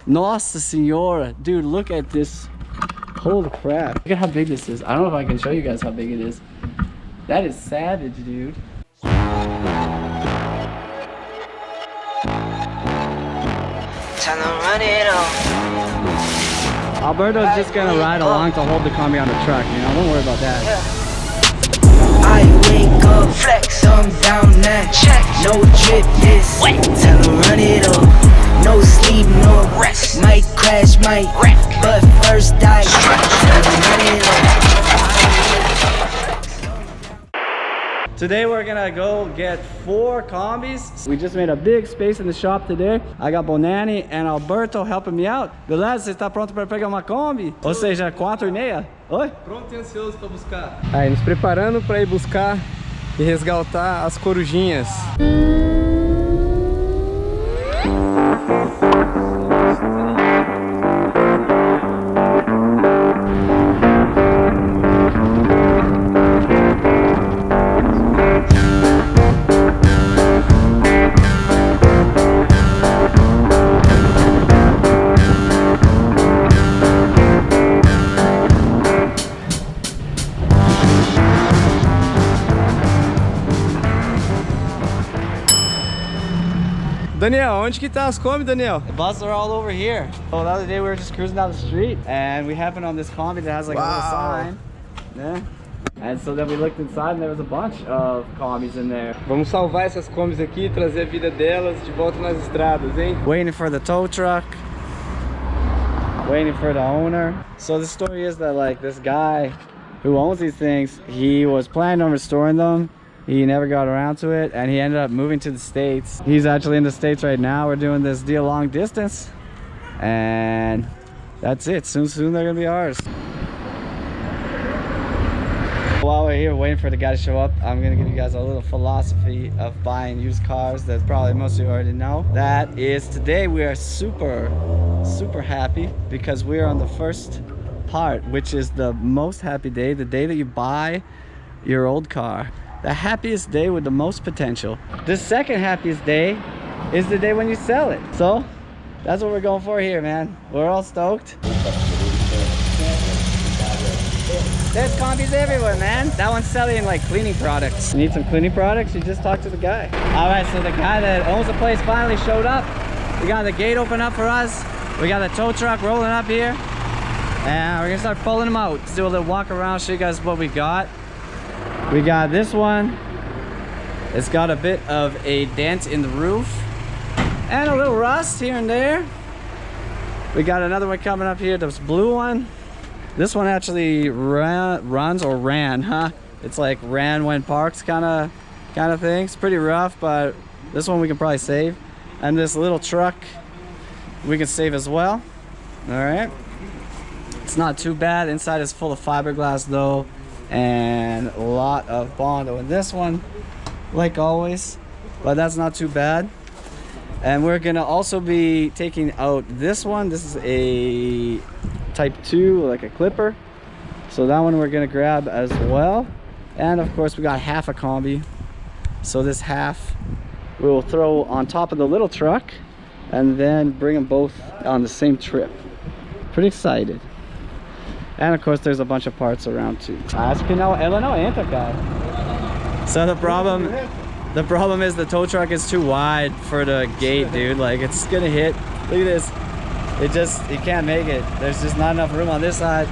Nossa senhora. Dude, look at this. Holy crap. Look at how big this is. I don't know if I can show you guys how big it is. That is savage, dude. Time to run it on. Alberto's just gonna ride along to hold the Kombi on the truck, you know, don't worry about that. I wake up, flex, thumb down, now check. No drip, this time to run it up. No sleep, no rest. Might crash, might wreck, but first I time to run it up. Today we're gonna go get 4 Kombis. We just made a big space in the shop today. I got Bonani and Alberto helping me out. Beleza? Você está pronto para pegar uma Kombi? Ou seja, 4,5? Oi? Pronto e ansioso para buscar. Aí, nos preparando para ir buscar e resgatar as corujinhas. Daniel, onde que tá as Kombi, Daniel? The buses are all over here. So the other day we were just cruising down the street and we happened on this Kombi that has like a little sign. Yeah. And so then we looked inside and there was a bunch of Kombis in there. Vamos salvar essas Kombis aqui e trazer a vida delas de volta nas estradas, hein? Waiting for the tow truck. Waiting for the owner. So the story is that like this guy who owns these things, he was planning on restoring them. He never got around to it and he ended up moving to the States. He's actually in the States right now. We're doing this deal long distance and that's it. Soon they're gonna be ours. While we're here waiting for the guy to show up, I'm gonna give you guys a little philosophy of buying used cars that probably most of you already know. That is, today we are super happy because we are on the first part, which is the most happy day, the day that you buy your old car. The happiest day with the most potential. The second happiest day is the day when you sell it. So that's what we're going for here, man. We're all stoked. There's Kombis everywhere, man. That one's selling like cleaning products. You need some cleaning products? You just talk to the guy. All right, so the guy that owns the place finally showed up. We got the gate open up for us. We got the tow truck rolling up here. And we're gonna start pulling them out. Let's do a little walk around, show you guys what we got. We got this one. It's got a bit of a dent in the roof and a little rust here and there. We got another one coming up here, this blue one. This one actually runs or ran, huh? It's like ran when parked kind of thing. It's pretty rough, but this one we can probably save. And this little truck we can save as well. All right. It's not too bad. Inside is full of fiberglass though. And a lot of Bondo in this one, like always, but that's not too bad. And we're gonna also be taking out this one. This is a type 2, like a clipper, so that one we're gonna grab as well. And of course we got half a Kombi, so this half we will throw on top of the little truck and then bring them both on the same trip. Pretty excited. And of course there's a bunch of parts around too. Acho que não, ela não entra, cara. So the problem is the tow truck is too wide for the gate, dude. Like it's gonna hit. Look at this. You can't make it. There's just not enough room on this side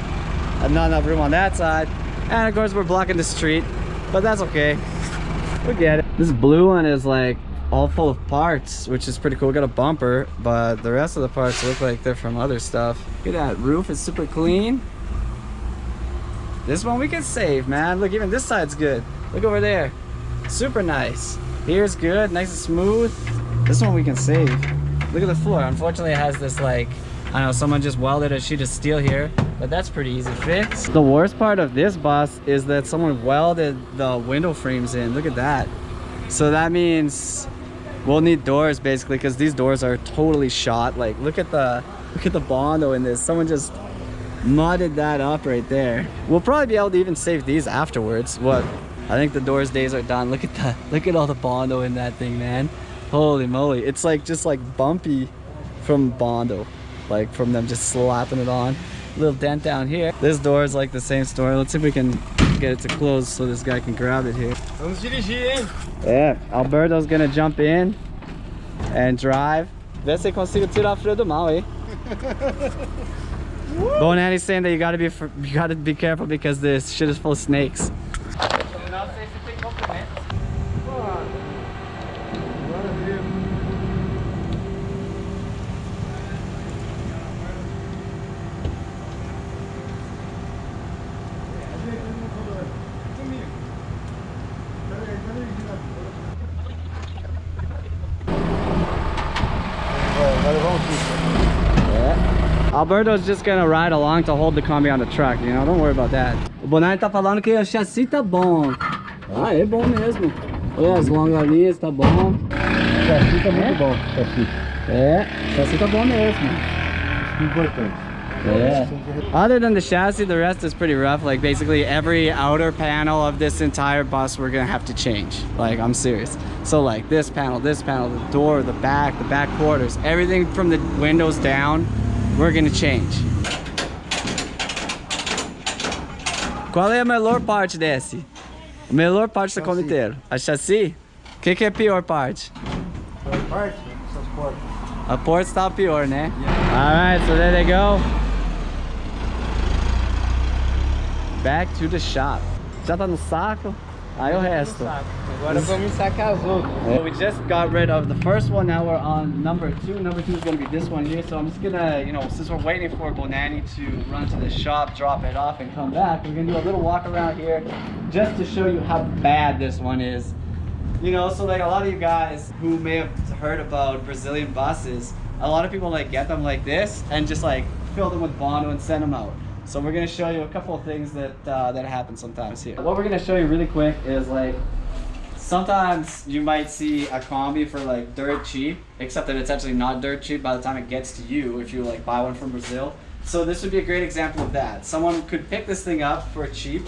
and not enough room on that side. And of course we're blocking the street, but that's okay. We get it. This blue one is like all full of parts, which is pretty cool. We got a bumper, but the rest of the parts look like they're from other stuff. Look at that. Roof is super clean. This one we can save, man. Look, even this side's good. Look over there. Super nice. Here's good, nice and smooth. This one we can save. Look at the floor. Unfortunately, it has this like, I don't know, someone just welded a sheet of steel here, but that's pretty easy to fix. The worst part of this bus is that someone welded the window frames in. Look at that. So that means we'll need doors basically, because these doors are totally shot. Like look at the Bondo in this. Someone just mudded that up right there. We'll probably be able to even save these afterwards. What? I think the doors days are done. Look at that. Look at all the Bondo in that thing, man. Holy moly. It's like just like bumpy from Bondo. like from them just slapping it on. Little dent down here. This door is like the same story. Let's see if we can get it to close so this guy can grab it here. Vamos dirigir, hein? Yeah, Alberto's gonna jump in and drive. Vê se consigo tirar o freio do mal aí. Bonanni's saying that you gotta be careful because this shit is full of snakes. Alberto's just gonna ride along to hold the Kombi on the truck, you know, don't worry about that. O Bonanni tá falando que o chassi tá bom. Ah, é bom mesmo. Olha as longas linhas, tá bom. O chassi tá muito bom, chassi. É, o chassi tá bom mesmo. Importante. Yeah. Other than the chassis, the rest is pretty rough. Like basically every outer panel of this entire bus we're gonna have to change. Like, I'm serious. So like this panel, the door, the back quarters, everything from the windows down, we're gonna change. Qual é a melhor parte desse? A melhor parte da Kombi inteira? A chassi? O que é a pior parte? A pior parte? Essas portas. A porta está pior, né? Yeah. Alright, so there they go. Back to the shop. Já tá no saco? Aí o resto. Agora vamos sacar as outras. So we just got rid of the first one, now we're on number 2. Number 2 is going to be this one here. So I'm just gonna, you know, since we're waiting for Bonanni to run to the shop, drop it off and come back, we're gonna do a little walk around here just to show you how bad this one is. You know, so like a lot of you guys who may have heard about Brazilian buses, a lot of people like get them like this and just like fill them with Bondo and send them out. So we're gonna show you a couple of things that that happen sometimes here. What we're gonna show you really quick is like, sometimes you might see a Kombi for like dirt cheap, except that it's actually not dirt cheap by the time it gets to you if you like buy one from Brazil. So this would be a great example of that. Someone could pick this thing up for cheap,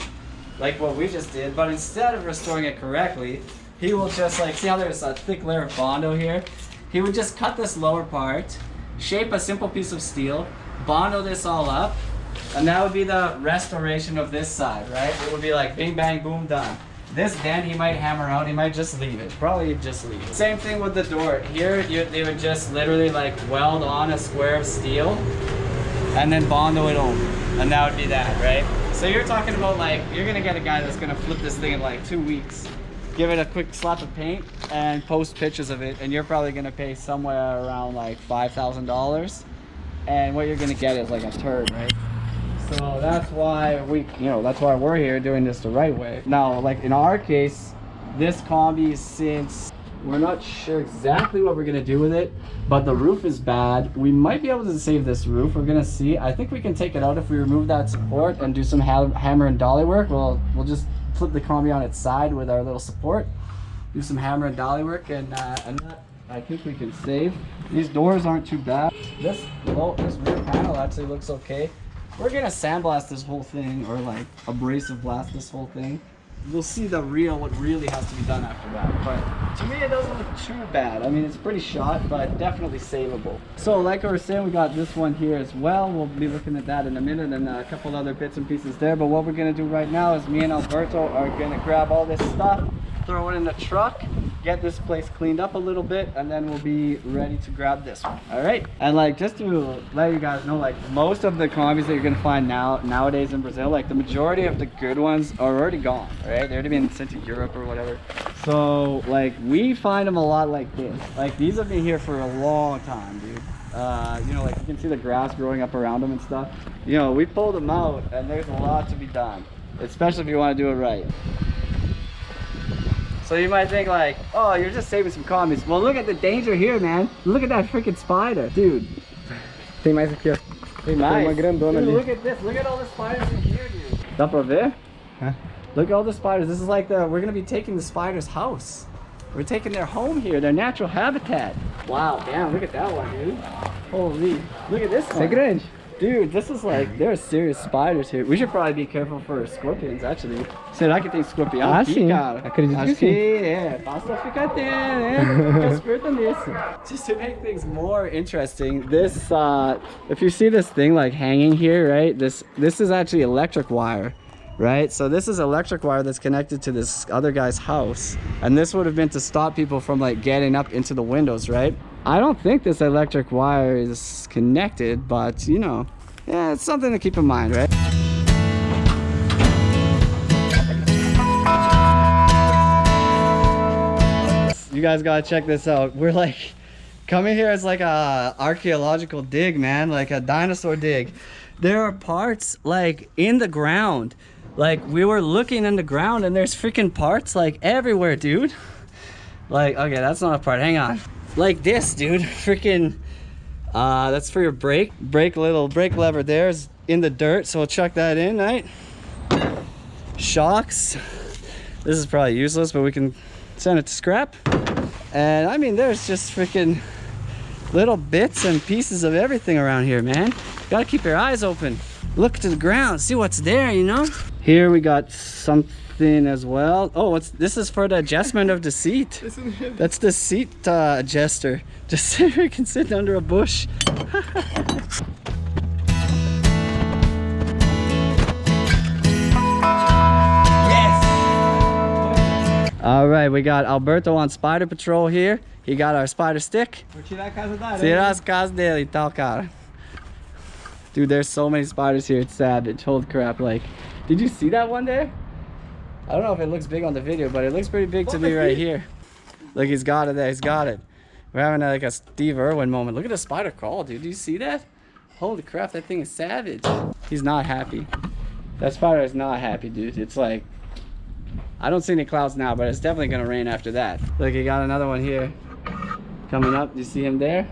like what we just did, but instead of restoring it correctly, he will just like, see how there's a thick layer of Bondo here? He would just cut this lower part, shape a simple piece of steel, Bondo this all up, and that would be the restoration of this side, right? It would be like bing, bang, boom, done. This dent he might hammer out, he might just leave it. Probably just leave it. Same thing with the door. Here, they would just literally like weld on a square of steel and then Bondo it over. And that would be that, right? So you're talking about like, you're gonna get a guy that's gonna flip this thing in like 2 weeks, give it a quick slap of paint and post pictures of it, and you're probably gonna pay somewhere around like $5,000. And what you're gonna get is like a turd, right? So that's why that's why we're here doing this the right way. Now, like in our case, this Kombi, since we're not sure exactly what we're gonna do with it, but the roof is bad, we might be able to save this roof. We're gonna see. I think we can take it out if we remove that support and do some hammer and dolly work. We'll just flip the Kombi on its side with our little support, do some hammer and dolly work, and that I think we can save. These doors aren't too bad. This rear panel actually looks okay. We're gonna sandblast this whole thing, or like abrasive blast this whole thing. We'll see what really has to be done after that. But to me, it doesn't look too bad. I mean, it's pretty shot, but definitely savable. So like I was saying, we got this one here as well. We'll be looking at that in a minute, and a couple other bits and pieces there. But what we're gonna do right now is me and Alberto are gonna grab all this stuff, throw it in the truck, get this place cleaned up a little bit, and then we'll be ready to grab this one. All right. And like, just to let you guys know, like most of the Kombis that you're gonna find nowadays in Brazil, like the majority of the good ones are already gone, right? They're already been sent to Europe or whatever. So like, we find them a lot like this. Like these have been here for a long time, dude. You know, like you can see the grass growing up around them and stuff. You know, we pulled them out, and there's a lot to be done, especially if you want to do it right. So you might think like, oh, you're just saving some Kombis. Well, look at the danger here, man. Look at that freaking spider, dude. Tem mais aqui, ó. Tem mais? Tem uma grandona dude, ali. look at this. Look at all the spiders in here, dude. Dá pra ver? Huh? Look at all the spiders. This is like we're gonna be taking the spider's house. We're taking their home here, their natural habitat. Wow, damn, look at that one, dude. Holy, look at this one. É grande. Dude, this is like, there are serious spiders here. We should probably be careful for scorpions, actually. Será que tem escorpião aqui, cara? Acredito Acho que sim. é, basta ficar atento, né? Fica esperto nisso. Just to make things more interesting, this, if you see this thing like hanging here, right? This is actually electric wire, right? So this is electric wire that's connected to this other guy's house. And this would have been to stop people from like getting up into the windows, right? I don't think this electric wire is connected, but you know, yeah, it's something to keep in mind, right? You guys gotta check this out. We're like, coming here is like a archaeological dig, man, like a dinosaur dig. There are parts like in the ground. Like we were looking in the ground and there's freaking parts like everywhere, dude. Like, okay, that's not a part, hang on. Like this, dude, freaking, that's for your brake lever there is in the dirt, so we'll chuck that in, right? Shocks, this is probably useless, but we can send it to scrap. And I mean, there's just freaking little bits and pieces of everything around here, man. Gotta keep your eyes open. Look to the ground, see what's there, you know? Here we got something as well. Oh, this is for the adjustment of the seat. That's the seat adjuster. Just so we can sit under a bush. Yes! All right, we got Alberto on spider patrol here. He got our spider stick. Tirar as casas dele e tal, cara. Dude, there's so many spiders here, it's savage. Holy crap, like, did you see that one there? I don't know if it looks big on the video, but it looks pretty big to me right here. Look, he's got it there, he's got it. We're having like a Steve Irwin moment. Look at the spider crawl, dude. Do you see that? Holy crap, that thing is savage. He's not happy. That spider is not happy, dude. It's like, I don't see any clouds now, but it's definitely gonna rain after that. Look, he got another one here. Coming up, do you see him there?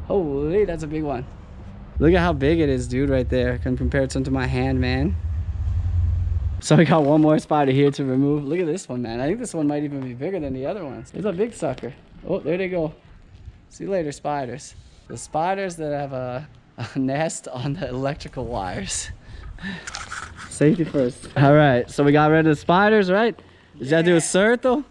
Holy, that's a big one. Look at how big it is, dude, right there. Can compare it to my hand, man. So we got one more spider here to remove. Look at this one, man. I think this one might even be bigger than the other ones. It's a big sucker. Oh, there they go. See you later, spiders. The spiders that have a nest on the electrical wires. Safety first. All right, so we got rid of the spiders, right? Já deu certo?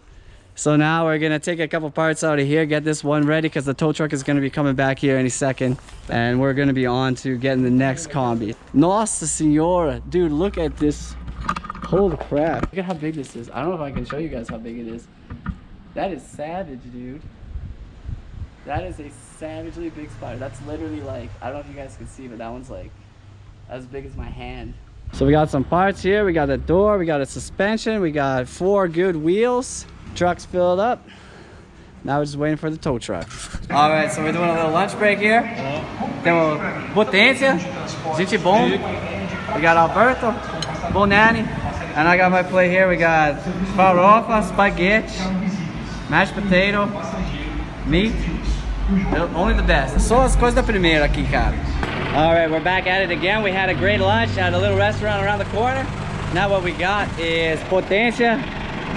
So now we're gonna take a couple parts out of here, get this one ready because the tow truck is gonna be coming back here any second. And we're gonna be on to getting the next combi. Nossa Senhora, dude, look at this. Holy crap. Look at how big this is. I don't know if I can show you guys how big it is. That is savage, dude. That is a savagely big spider. That's literally like, I don't know if you guys can see, but that one's like as big as my hand. So we got some parts here. We got a door, we got a suspension, we got 4 good wheels. Truck's filled up. Now we're just waiting for the tow truck. All right, so we're doing a little lunch break here. Temos Potência, gente bom. We got Alberto, Bonani, and I got my plate here. We got farofa, spaghetti, mashed potato, meat. Only the best. Só as coisas da primeira aqui, cara. All right, we're back at it again. We had a great lunch at a little restaurant around the corner. Now what we got is Potência.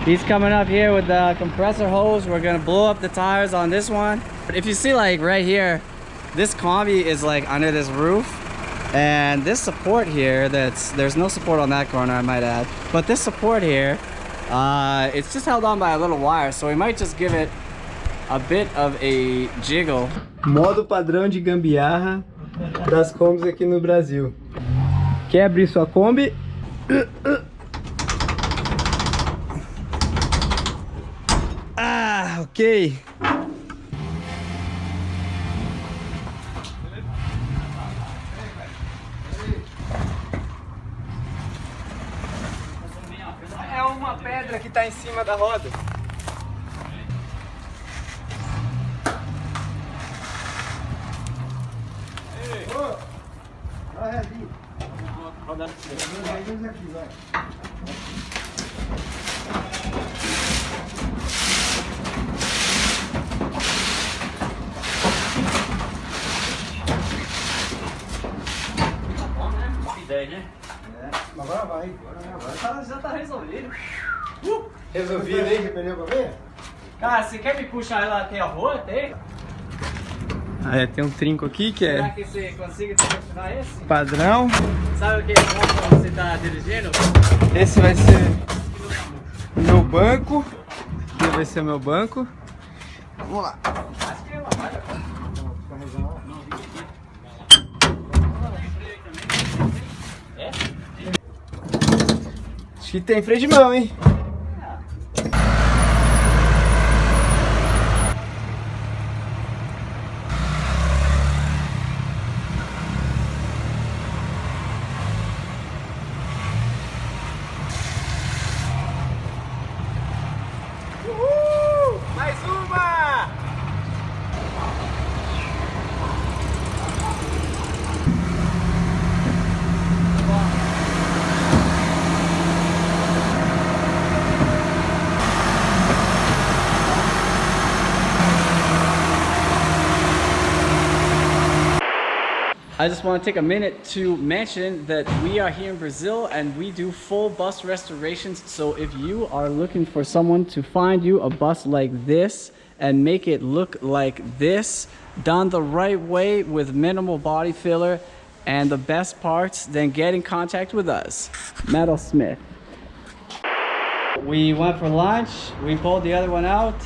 He's coming up here with the compressor hose. We're gonna blow up the tires on this one. If you see like right here, this combi is like under this roof. And this support here, there's no support on that corner, I might add. But this support here, it's just held on by a little wire. So we might just give it a bit of a jiggle. Modo padrão de gambiarra das Kombis aqui no Brasil. Quer abrir sua Kombi? Ah, ok. É uma pedra que tá em cima da roda. Agora vai. Agora já tá resolvido. Resolvido, hein? Pneu pra ver? Cara, você quer me puxar lá até a rua? Tem? Aí tem um trinco aqui que Será é que você consegue selecionar esse? padrão. Sabe o que é bom quando você tá dirigindo? Esse vai ser o meu banco. Aqui vai ser o meu banco. Vamos lá. Acho que tem freio de mão, hein? Mais uma! I just want to take a minute to mention that we are here in Brazil and we do full bus restorations. So if you are looking for someone to find you a bus like this and make it look like this, done the right way with minimal body filler and the best parts, then get in contact with us. Metalsmith. We went for lunch, we pulled the other one out,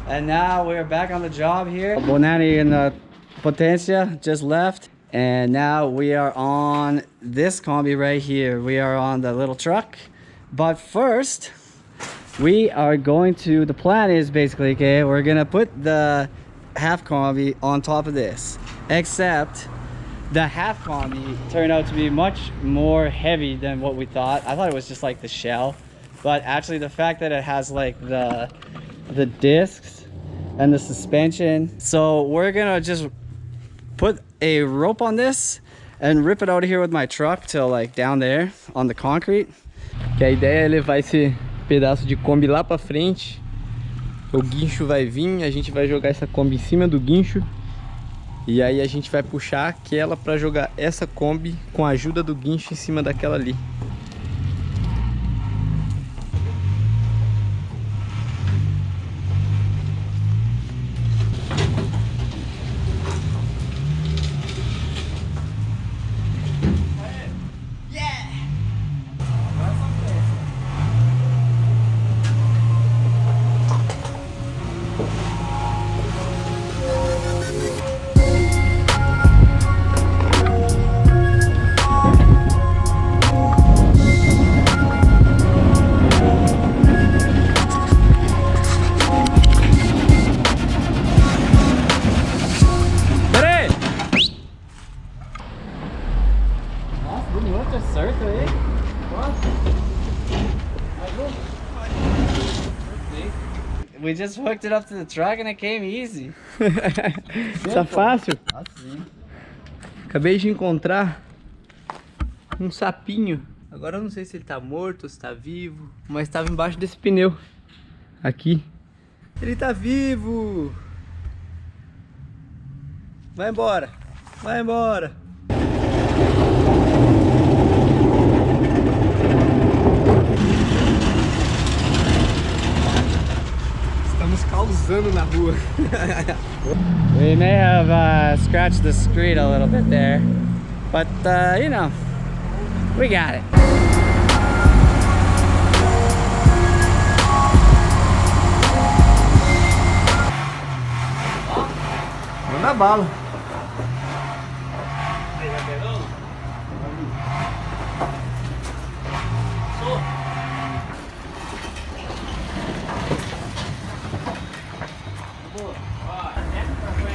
and now we're back on the job here. Bonani and Potencia just left. And now we are on this combi right here. We are on the little truck. But first, we are going to, the plan is basically, okay, we're gonna put the half combi on top of this. Except, the half combi turned out to be much more heavy than what we thought. I thought it was just like the shell. But actually the fact that it has like the discs and the suspension. So we're gonna just put a rope on this and rip it out of here with my truck till like down there on the concrete. Que a ideia é levar esse pedaço de Kombi lá pra frente. O guincho vai vir, a gente vai jogar essa Kombi em cima do guincho. E aí a gente vai puxar aquela pra jogar essa Kombi com a ajuda do guincho em cima daquela ali. We just hooked it up to the truck and it came easy. Tá fácil? Assim. Acabei de encontrar um sapinho. Agora eu não sei se ele tá morto ou se tá vivo, mas estava embaixo desse pneu. Aqui. Ele tá vivo! Vai embora! Vai embora! Estamos causando na rua. We may have scratched the screed a little bit there, but you know, we got it. Manda bala.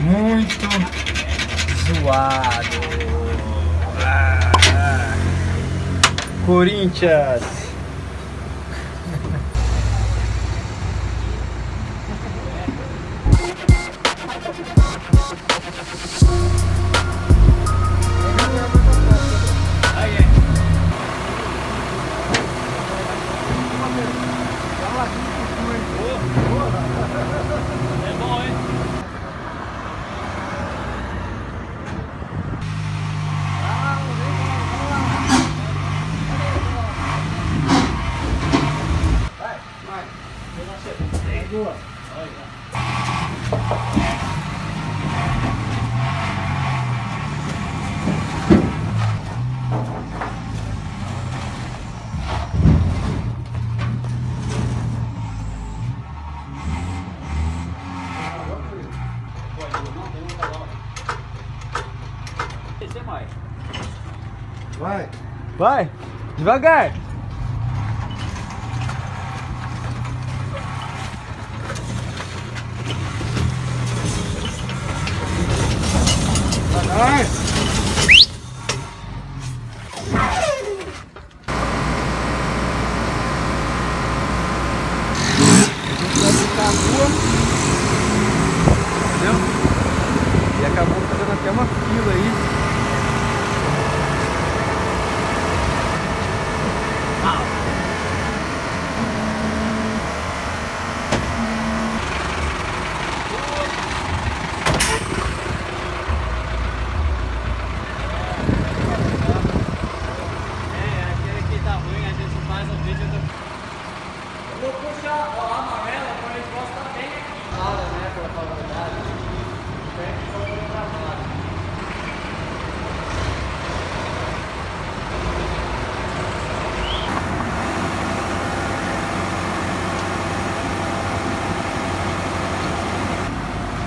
Muito zoado. Corinthians. descer, vai. Vai. Vai, devagar. Vai. Entendeu? E acabou fazendo até uma fila aí. Aquele que tá ruim, a gente faz um vídeo do... Eu vou puxar a amarela para ele gostar bem aqui. Nada, né, pra falar a verdade. Tem que só vir pra fora.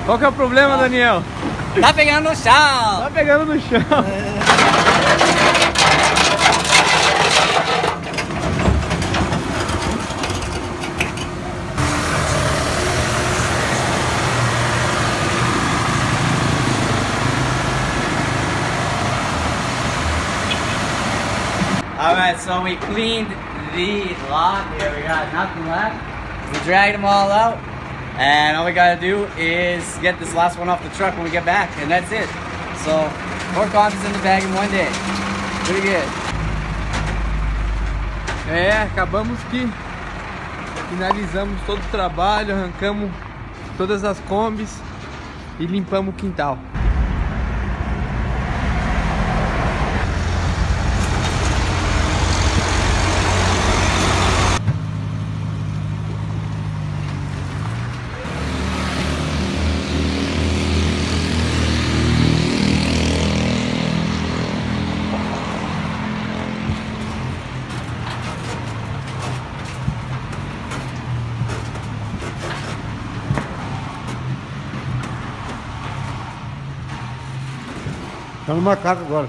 Qual que é o problema, Daniel? Tá pegando no chão! Tá pegando no chão. Alright, so we cleaned the lot here. We got nothing left. We dragged them all out. And all we gotta do is get this last one off the truck when we get back. And that's it. So, 4 combis in the bag in one day. Pretty good. É, acabamos que finalizamos todo o trabalho, arrancamos todas as combis e limpamos o quintal. Tá no macaco agora.